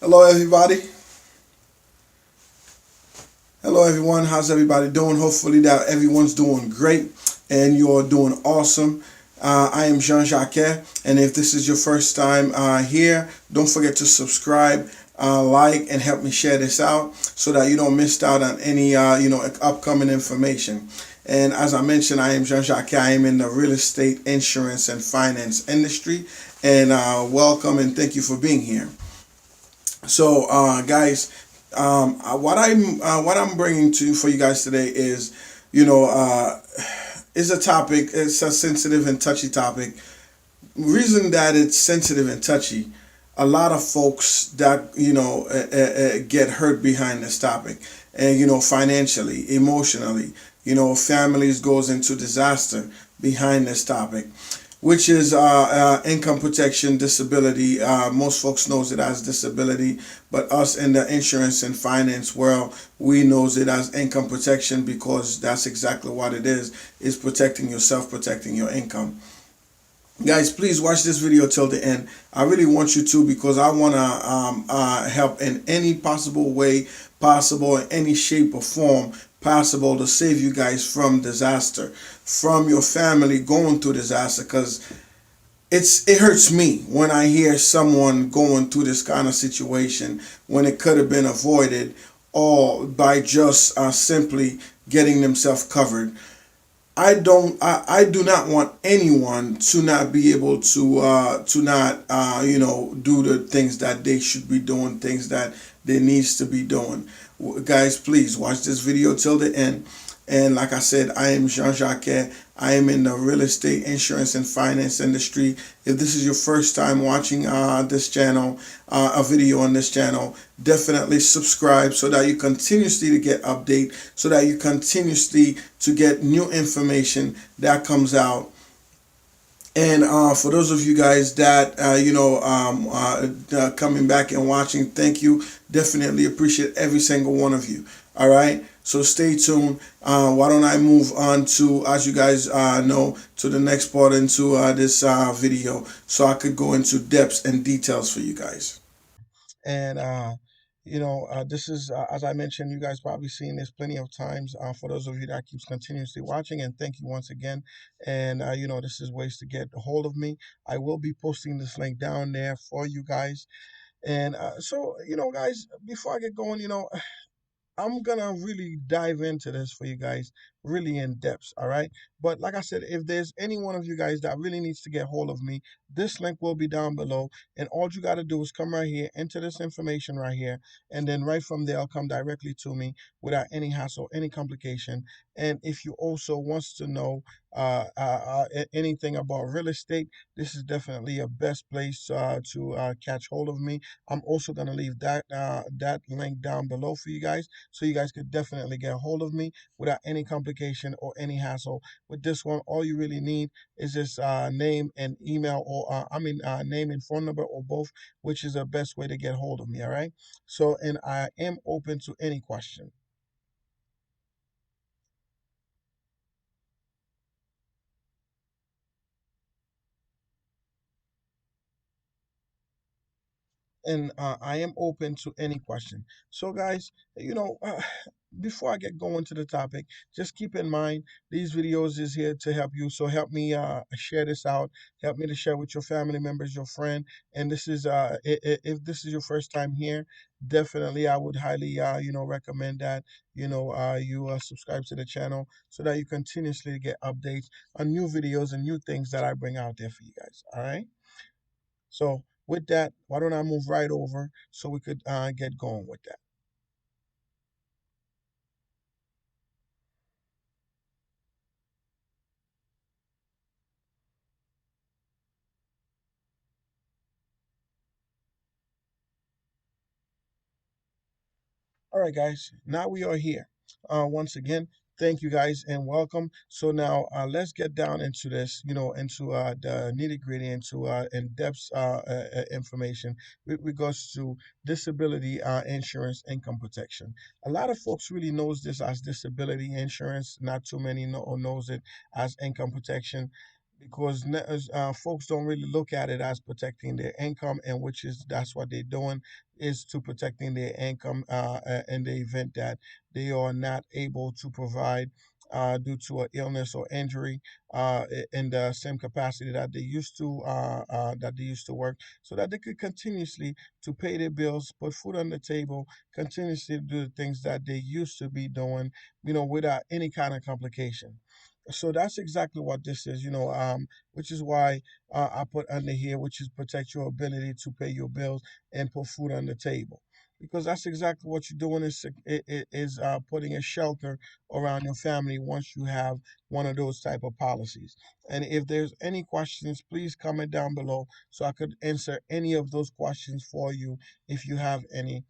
Hello, everybody. Hello, everyone. How's everybody doing? Hopefully, that everyone's doing great and you're doing awesome. I am jwjacquet, and if this is your first time here, don't forget to subscribe, like, and help me share this out so that you don't miss out on any upcoming information. And as I mentioned, I am jwjacquet. I am in the real estate, insurance, and finance industry. And welcome and thank you for being here. So, guys, what I'm bringing to for you guys today is, you know, uh, is a topic. It's a sensitive and touchy topic. Reason that it's sensitive and touchy, a lot of folks that get hurt behind this topic, and financially, emotionally, families goes into disaster behind this topic, which is income protection disability. Most folks knows it as disability, but us in the insurance and finance world, we knows it as income protection because that's exactly what it is protecting yourself, protecting your income. Guys, please watch this video till the end. I really want you to, because I want to help in any possible way possible, in any shape or form possible, to save you guys from disaster, from your family going through disaster. Because it hurts me when I hear someone going through this kind of situation when it could have been avoided, or by just simply getting themselves covered. I do not want anyone to not be able to not do the things that they should be doing, things that they needs to be doing. Guys, please watch this video till the end. And like I said, I am Jean Jacques. I am in the real estate, insurance, and finance industry. If this is your first time watching this channel, a video on this channel, definitely subscribe so that you continuously to get update, so that you continuously to get new information that comes out. And for those of you guys that coming back and watching, thank you. Definitely appreciate every single one of you. All right. So stay tuned. Why don't I move on to, as you guys know, to the next part into this video, so I could go into depths and details for you guys. And this is as I mentioned, you guys probably seen this plenty of times. For those of you that keeps continuously watching, and thank you once again. And this is ways to get a hold of me. I will be posting this link down there for you guys. And so guys, before I get going, I'm gonna really dive into this for you guys, really in depth, all right? But like I said, if there's any one of you guys that really needs to get hold of me, this link will be down below, and all you gotta do is come right here, enter this information right here, and then right from there, I'll come directly to me without any hassle, any complication. And if you also wants to know anything about real estate, this is definitely a best place to catch hold of me. I'm also gonna leave that link down below for you guys, so you guys could definitely get a hold of me without any complication or any hassle. With this one, all you really need is just name and email, or name and phone number, or both, which is the best way to get hold of me. All right. So, and I am open to any question. And I am open to any question. So, guys, before I get going to the topic, just keep in mind these videos is here to help you. So help me share this out. Help me to share with your family members, your friend. And this is if this is your first time here, definitely I would highly recommend that you subscribe to the channel so that you continuously get updates on new videos and new things that I bring out there for you guys. All right. So with that, why don't I move right over so we could get going with that? All right, guys, now we are here. Once again, thank you guys and welcome. So now let's get down into this, into the nitty gritty, into in-depth information with regards to disability insurance income protection. A lot of folks really knows this as disability insurance. Not too many knows it as income protection. because folks don't really look at it as protecting their income, and which is that's what they're doing, is to protecting their income in the event that they are not able to provide due to an illness or injury in the same capacity that they used to work, so that they could continuously to pay their bills, put food on the table, continuously do the things that they used to be doing, without any kind of complication. So that's exactly what this is, which is why I put under here, which is protect your ability to pay your bills and put food on the table. Because that's exactly what you're doing is putting a shelter around your family once you have one of those type of policies. And if there's any questions, please comment down below so I could answer any of those questions for you if you have any,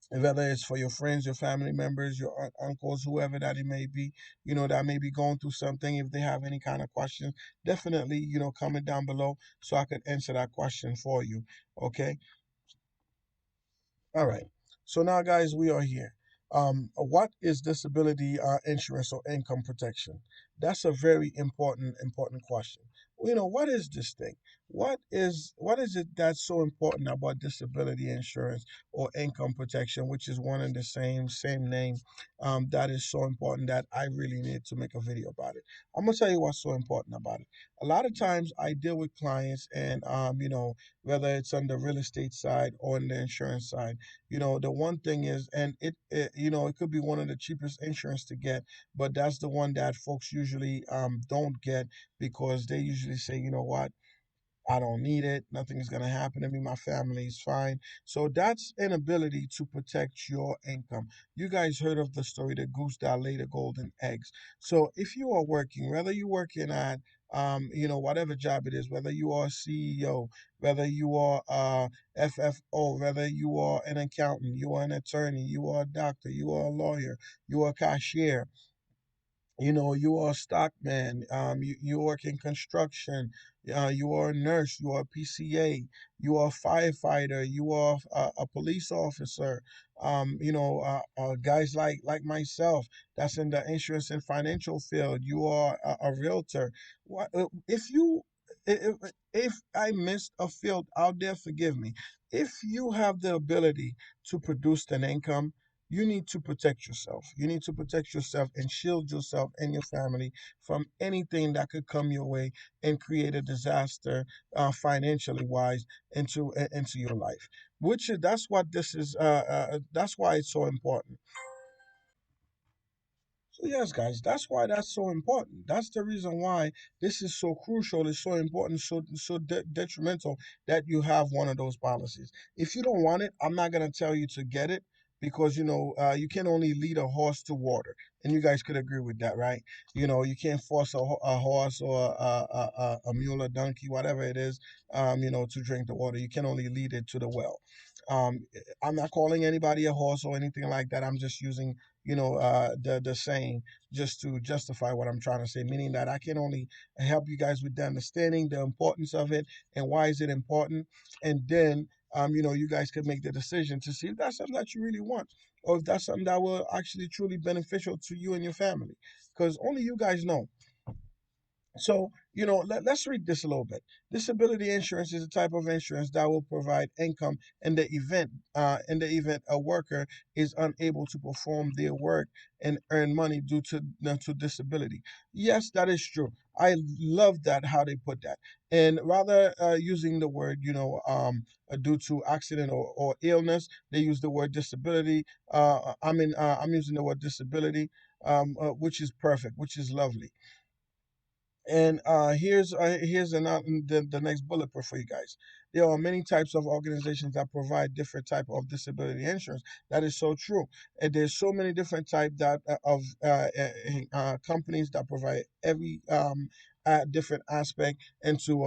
whether it's for your friends, your family members, your uncles, whoever that it may be, that may be going through something. If they have any kind of questions, definitely, comment down below so I could answer that question for you. Okay. All right. So now, guys, we are here. What is disability insurance or income protection? That's a very important question. What is this thing? What is it that's so important about disability insurance or income protection, which is one and the same name? That is so important that I really need to make a video about it. I'm gonna tell you what's so important about it. A lot of times I deal with clients, and whether it's on the real estate side or on the insurance side, the one thing is, and it could be one of the cheapest insurance to get, but that's the one that folks usually don't get, because they usually say, you know what, I don't need it. Nothing is going to happen to me. My family is fine. So that's inability to protect your income. You guys heard of the story, the goose that laid the golden eggs. So if you are working, whether you're working at, whatever job it is, whether you are a CEO, whether you are FFO, whether you are an accountant, you are an attorney, you are a doctor, you are a lawyer, you are a cashier, you are a stockman, you work in construction, you are a nurse, you are a PCA, you are a firefighter, you are a police officer, guys like myself that's in the insurance and financial field, you are a realtor. What if you if I missed a field out there, forgive me. If you have the ability to produce an income, you need to protect yourself. You need to protect yourself and shield yourself and your family from anything that could come your way and create a disaster, financially wise, into your life. That's what this is. That's why it's so important. So yes, guys, that's why that's so important. That's the reason why this is so crucial. It's so important, so detrimental that you have one of those policies. If you don't want it, I'm not gonna tell you to get it, because you can only lead a horse to water, and you guys could agree with that, right? You can't force a horse or a mule, a donkey, whatever it is, to drink the water. You can only lead it to the well. Um, I'm not calling anybody a horse or anything like that. I'm just using the saying just to justify what I'm trying to say, meaning that I can only help you guys with the understanding the importance of it and why is it important, and then you guys can make the decision to see if that's something that you really want, or if that's something that will actually truly beneficial to you and your family, because only you guys know. So, let's read this a little bit. Disability insurance is a type of insurance that will provide income in the event a worker is unable to perform their work and earn money due to disability. Yes, that is true. I love that how they put that. And rather using the word, due to accident or illness, they use the word disability. I'm using the word disability, which is perfect, which is lovely. And here's the next bullet point for you guys. There are many types of organizations that provide different type of disability insurance. That is so true. And there's so many different type that of companies that provide every different aspect into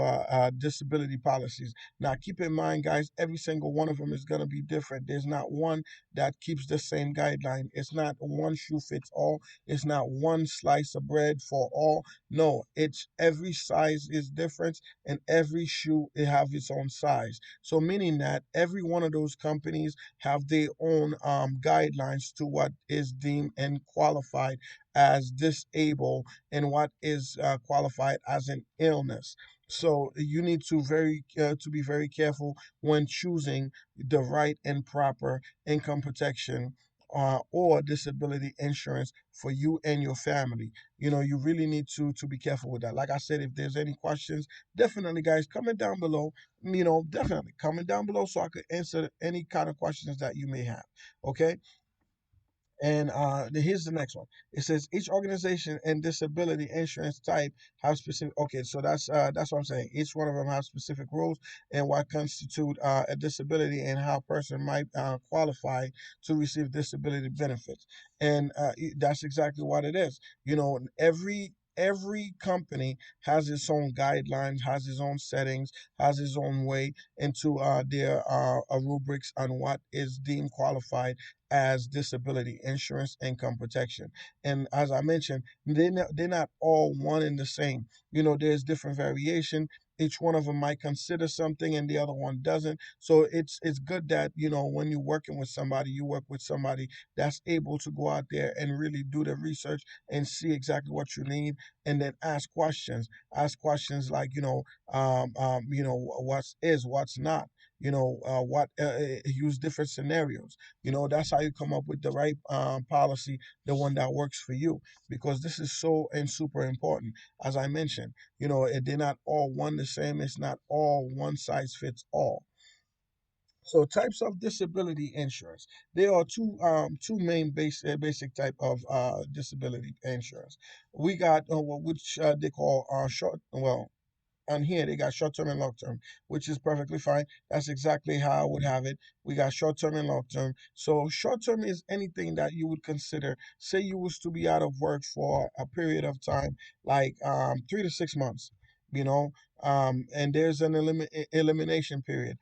disability policies. Now, keep in mind, guys, every single one of them is going to be different. There's not one that keeps the same guideline. It's not one shoe fits all. It's not one slice of bread for all. No, it's every size is different, and every shoe it have its own size. So meaning that every one of those companies have their own guidelines to what is deemed and qualified as disabled and what is qualified as an illness. So you need to be very careful when choosing the right and proper income protection or disability insurance for you and your family. You really need to be careful with that. Like I said, if there's any questions, definitely, guys, comment down below. Definitely comment down below so I could answer any kind of questions that you may have. Okay. And here's the next one. It says each organization and disability insurance type have specific. Okay, so that's what I'm saying. Each one of them have specific rules and what constitute a disability and how a person might qualify to receive disability benefits. And that's exactly what it is. Every company has its own guidelines, has its own settings, has its own way into their rubrics on what is deemed qualified as disability insurance income protection. And as I mentioned, they're not all one and the same. There's different variation. Each one of them might consider something and the other one doesn't. So it's good that when you're working with somebody, you work with somebody that's able to go out there and really do the research and see exactly what you need, and then ask questions. Ask questions like what's not. What use different scenarios. That's how you come up with the right policy, the one that works for you, because this is so and super important. As I mentioned, they're not all one the same. It's not all one size fits all. So types of disability insurance. There are two main basic type of disability insurance. We got which they call short well on here they got short term and long term, which is perfectly fine. That's exactly how I would have it. We got short term and long term. So short term is anything that you would consider. Say you was to be out of work for a period of time, like 3 to 6 months. You know, and there's an elimination period.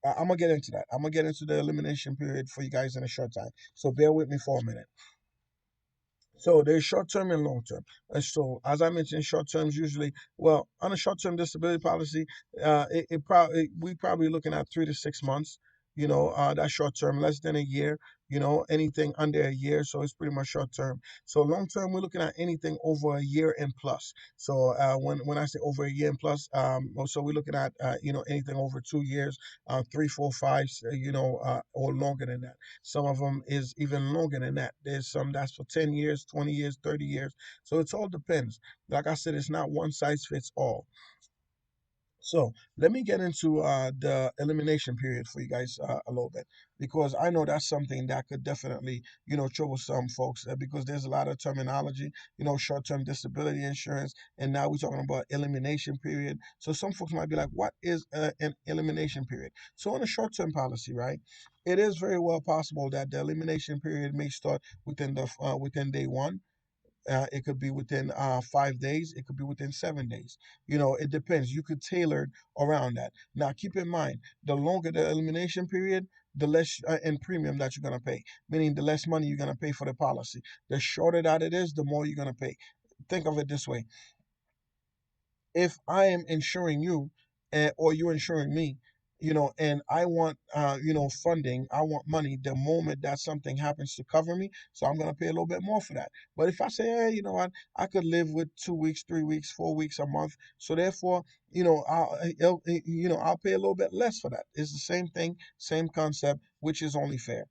I'm gonna get into that. I'm gonna get into the elimination period for you guys in a short time. So bear with me for a minute. So there's short term and long term. And so, as I mentioned, short terms usually, well, on a short term disability policy, we probably looking at 3 to 6 months. That's short term, less than a year. Anything under a year, so it's pretty much short term. So long term, we're looking at anything over a year and plus. So when I say over a year and plus, so we're looking at anything over 2 years, three, four, five, or longer than that. Some of them is even longer than that. There's some that's for 10 years, 20 years, 30 years. So it all depends. Like I said, it's not one size fits all. So let me get into the elimination period for you guys a little bit, because I know that's something that could definitely, trouble some folks, because there's a lot of terminology, short-term disability insurance, and now we're talking about elimination period. So some folks might be like, what is an elimination period? So on a short-term policy, right, it is very well possible that the elimination period may start within day one. It could be within 5 days. It could be within 7 days. It depends. You could tailor around that. Now, keep in mind, the longer the elimination period, the less in premium that you're going to pay, meaning the less money you're going to pay for the policy. The shorter that it is, the more you're going to pay. Think of it this way: if I am insuring you, or you're insuring me, and I want, funding, I want money the moment that something happens to cover me. So I'm going to pay a little bit more for that. But if I say, hey, you know what, I could live with 2 weeks, 3 weeks, 4 weeks, a month. So therefore, I'll pay a little bit less for that. It's the same thing, same concept, which is only fair.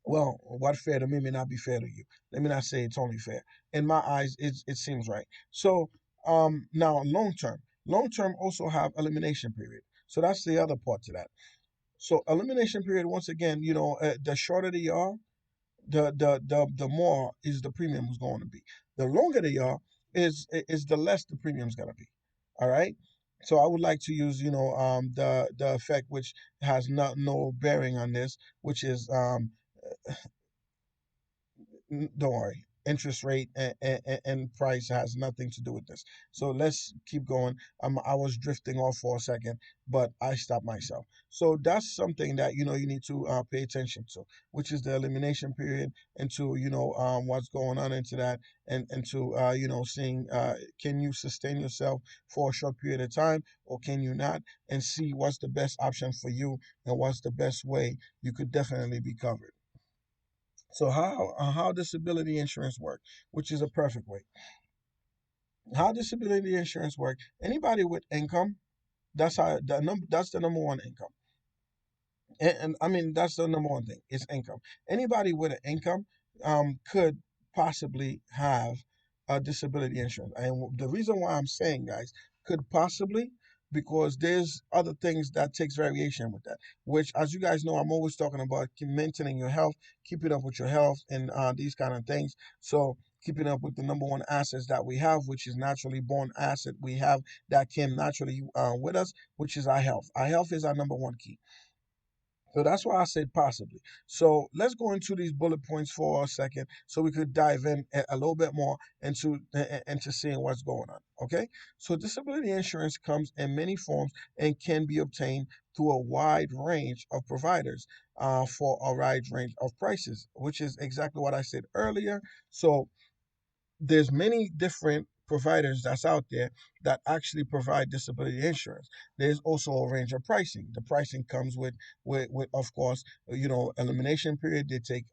Well, what fair to me may not be fair to you. Let me not say it's only fair. In my eyes, it seems right. So now long term. Long term also have elimination period. So that's the other part to that. So elimination period, once again, the shorter they are, the more is the premium is going to be. The longer they are, is the less the premium is going to be. All right. So I would like to use, the effect which has no bearing on this, which is don't worry. Interest rate and price has nothing to do with this. So let's keep going. I was drifting off for a second, but I stopped myself. So that's something that you need to pay attention to, which is the elimination period, and to what's going on into that, and to seeing can you sustain yourself for a short period of time, or can you not, and see what's the best option for you and what's the best way you could definitely be covered. So how disability insurance work, which is a perfect way. How disability insurance work? Anybody with income, that's the number one income. And I mean that's the number one thing. It's income. Anybody with an income could possibly have a disability insurance. And the reason why I'm saying, guys, could possibly, because there's other things that takes variation with that. Which, as you guys know, I'm always talking about maintaining your health, keeping up with your health, and these kind of things. So keeping up with the number one assets that we have, which is naturally born asset we have that came naturally with us, which is our health. Our health is our number one key. So that's why I said possibly. So let's go into these bullet points for a second, so we could dive in a little bit more into seeing what's going on. Okay. So disability insurance comes in many forms and can be obtained through a wide range of providers for a wide range of prices, which is exactly what I said earlier. So there's many different providers that's out there that actually provide disability insurance. There's also a range of pricing. The pricing comes with of course, elimination period. They take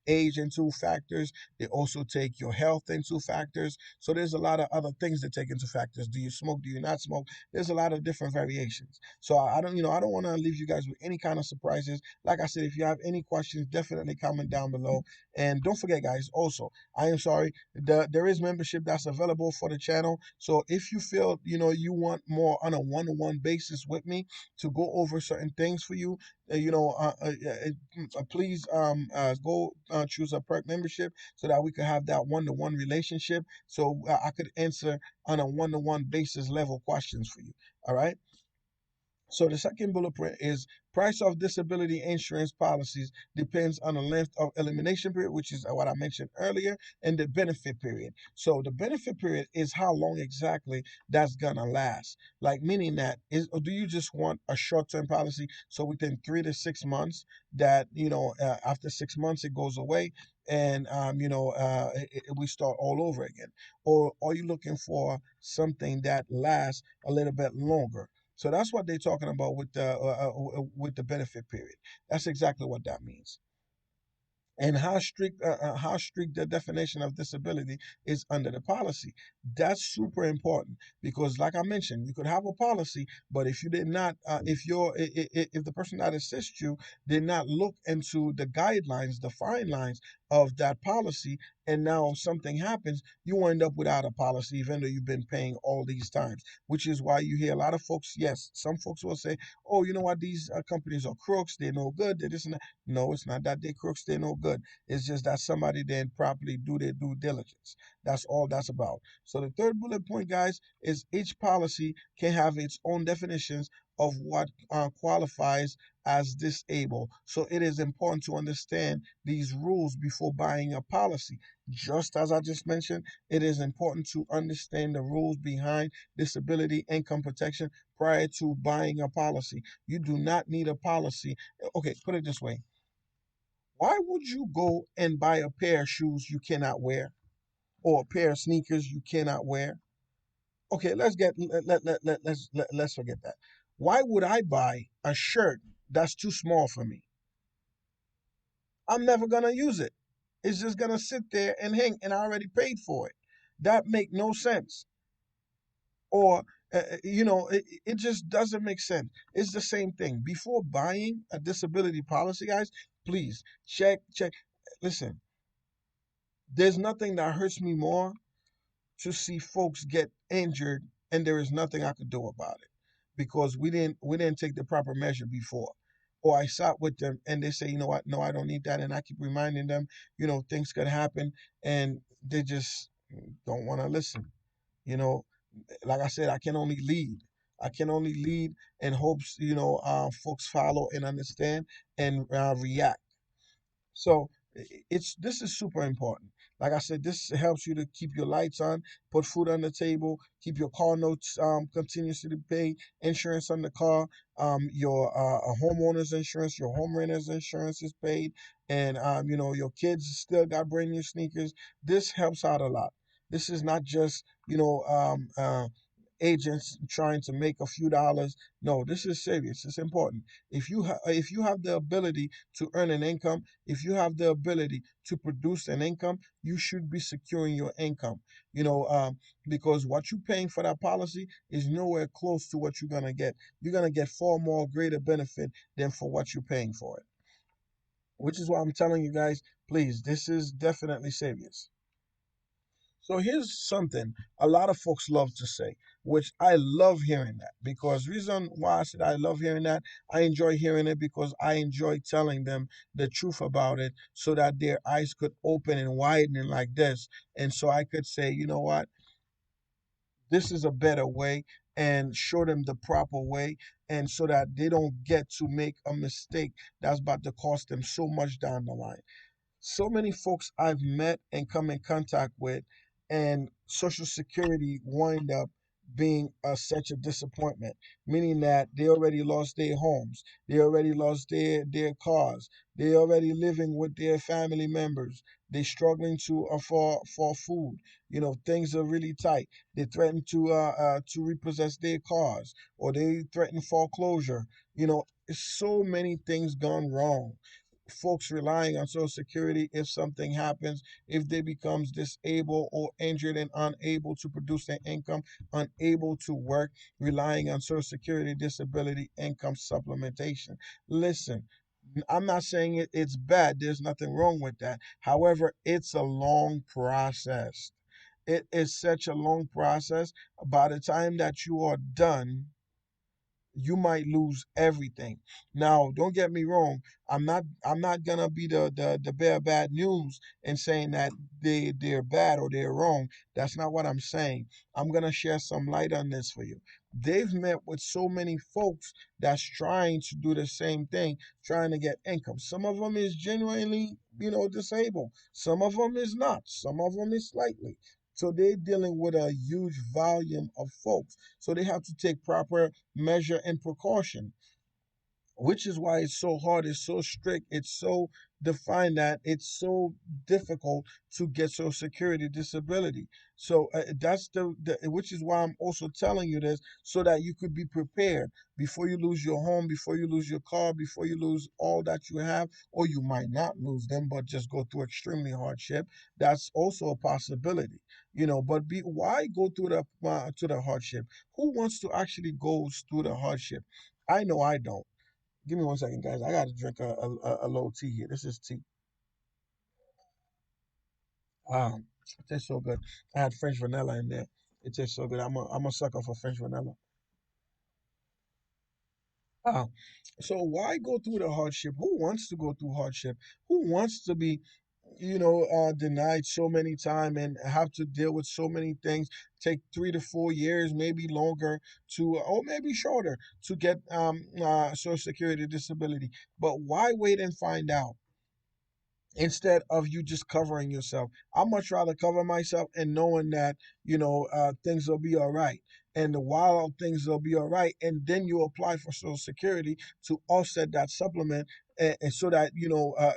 age into factors. They also take your health into factors. So there's a lot of other things that take into factors. Do you smoke? Do you not smoke? There's a lot of different variations. So I don't, I don't want to leave you guys with any kind of surprises. Like I said, if you have any questions, definitely comment down below. And don't forget, guys, also, I am sorry, there is membership that's available for the channel. So if you feel you want more on a one-to-one basis with me to go over certain things for you, please go choose a perk membership so that we could have that one-to-one relationship. So I could answer on a one-to-one basis level questions for you. All right. So the second bullet point is price of disability insurance policies depends on the length of elimination period, which is what I mentioned earlier, and the benefit period. So the benefit period is how long exactly that's gonna last. Like meaning that is, or do you just want a short-term policy so within 3 to 6 months that after 6 months it goes away and we start all over again, or are you looking for something that lasts a little bit longer? So that's what they're talking about with the benefit period. That's exactly what that means. And how strict the definition of disability is under the policy. That's super important because, like I mentioned, you could have a policy, but if you did not, if the person that assists you did not look into the guidelines, the fine lines of that policy, and now something happens, you end up without a policy, even though you've been paying all these times. Which is why you hear a lot of folks. Yes, some folks will say, "Oh, you know what? These companies are crooks. They're no good. They're this and that." No, it's not that they're crooks. They're no good. It's just that somebody didn't properly do their due diligence. That's all that's about. So the third bullet point, guys, is each policy can have its own definitions of what qualifies as disabled. So it is important to understand these rules before buying a policy. Just as I just mentioned, it is important to understand the rules behind disability income protection prior to buying a policy. You do not need a policy. Okay, put it this way. Why would you go and buy a pair of shoes you cannot wear or a pair of sneakers you cannot wear? Okay, let's forget that. Why would I buy a shirt that's too small for me? I'm never gonna use it. It's just gonna sit there and hang, and I already paid for it. That make no sense. Or it just doesn't make sense. It's the same thing. Before buying a disability policy, guys, please check. Listen, there's nothing that hurts me more to see folks get injured and there is nothing I could do about it because we didn't take the proper measure before. Or I sat with them and they say, you know what, no, I don't need that. And I keep reminding them, things could happen and they just don't want to listen. You know, like I said, I can only lead. I can only lead and hopes, folks follow and understand and react. So it's this is super important. Like I said, this helps you to keep your lights on, put food on the table, keep your car notes continuously paid, insurance on the car, your homeowner's insurance, your home renter's insurance is paid, and your kids still got brand new sneakers. This helps out a lot. This is not just agents trying to make a few dollars. No, this is serious. It's important. If you have the ability to earn an income, if you have the ability to produce an income, you should be securing your income. You know, because what you're paying for that policy is nowhere close to what you're gonna get. You're gonna get far more greater benefit than for what you're paying for it. Which is why I'm telling you guys, please, this is definitely serious. So here's something a lot of folks love to say, which I love hearing that, because reason why I said I love hearing that, I enjoy hearing it because I enjoy telling them the truth about it so that their eyes could open and widen like this. And so I could say, you know what, this is a better way, and show them the proper way, and so that they don't get to make a mistake that's about to cost them so much down the line. So many folks I've met and come in contact with, and Social Security wind up being such a disappointment, meaning that they already lost their homes, they already lost their cars, they already living with their family members, they struggling to afford for food. You know, things are really tight. They threaten to repossess their cars, or they threaten foreclosure. You know, so many things gone wrong, folks relying on Social Security if something happens, if they becomes disabled or injured and unable to produce their income, unable to work, relying on Social Security disability income supplementation. Listen, I'm not saying it's bad. There's nothing wrong with that. However, it's a long process. It is such a long process. By the time that you are done, you might lose everything. Now, don't get me wrong. I'm not gonna be the bear bad news and saying that they're bad or they're wrong. That's not what I'm saying. I'm gonna share some light on this for you. They've met with so many folks that's trying to do the same thing, trying to get income. Some of them is genuinely, disabled. Some of them is not. Some of them is slightly. So they're dealing with a huge volume of folks. So they have to take proper measure and precaution, which is why it's so hard, it's so strict, it's so defined that it's so difficult to get Social Security disability. So that's the which is why I'm also telling you this, so that you could be prepared before you lose your home, before you lose your car, before you lose all that you have, or you might not lose them, but just go through extremely hardship. That's also a possibility, But why go through the hardship? Who wants to actually go through the hardship? I know I don't. Give me one second, guys. I got to drink a little tea here. This is tea. It tastes so good. I had French vanilla in there. It tastes so good. I'm a sucker for French vanilla. Ah, so why go through the hardship? Who wants to go through hardship? Who wants to be, denied so many times and have to deal with so many things? Take 3 to 4 years, maybe longer, or maybe shorter, to get Social Security disability. But why wait and find out, instead of you just covering yourself? I much rather cover myself and knowing that things will be all right. And while things will be all right, and then you apply for Social Security to offset that supplement, and so that you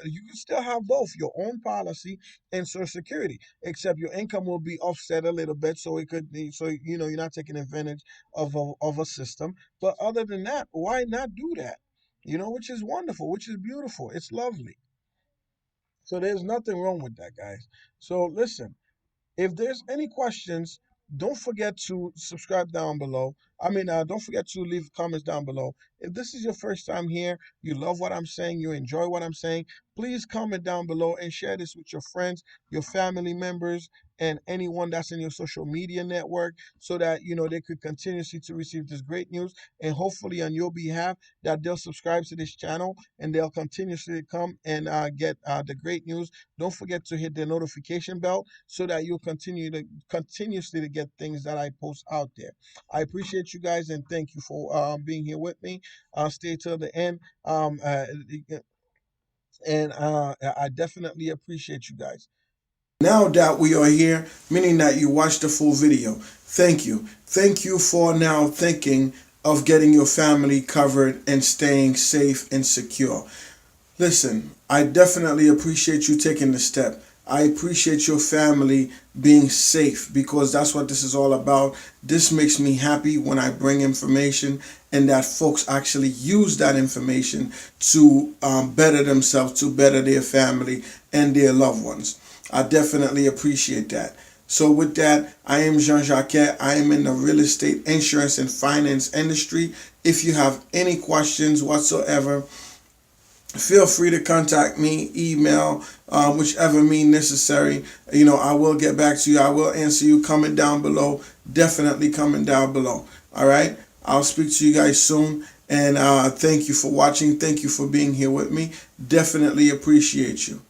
can still have both your own policy and Social Security, except your income will be offset a little bit, so it could be, so you're not taking advantage of a system. But other than that, why not do that? Which is wonderful, which is beautiful. It's lovely. So there's nothing wrong with that, guys. So listen, if there's any questions, don't forget to subscribe down below. Don't forget to leave comments down below. If this is your first time here, you love what I'm saying, you enjoy what I'm saying, please comment down below and share this with your friends, your family members, and anyone that's in your social media network, so that they could continuously to receive this great news, and hopefully on your behalf that they'll subscribe to this channel and they'll continuously come and get the great news. Don't forget to hit the notification bell so that you'll continuously to get things that I post out there. I appreciate you guys, and thank you for being here with me. Stay till the end. And I definitely appreciate you guys. Now that we are here, meaning that you watched the full video, thank you. Thank you for now thinking of getting your family covered and staying safe and secure. Listen, I definitely appreciate you taking the step. I appreciate your family being safe, because that's what this is all about. This makes me happy when I bring information and that folks actually use that information to better themselves, to better their family and their loved ones. I definitely appreciate that. So with that, I am Jwjacquet. I am in the real estate, insurance, and finance industry. If you have any questions whatsoever, feel free to contact me, email, whichever means necessary. I will get back to you. I will answer you. Comment down below. Definitely comment down below. All right. I'll speak to you guys soon. And thank you for watching. Thank you for being here with me. Definitely appreciate you.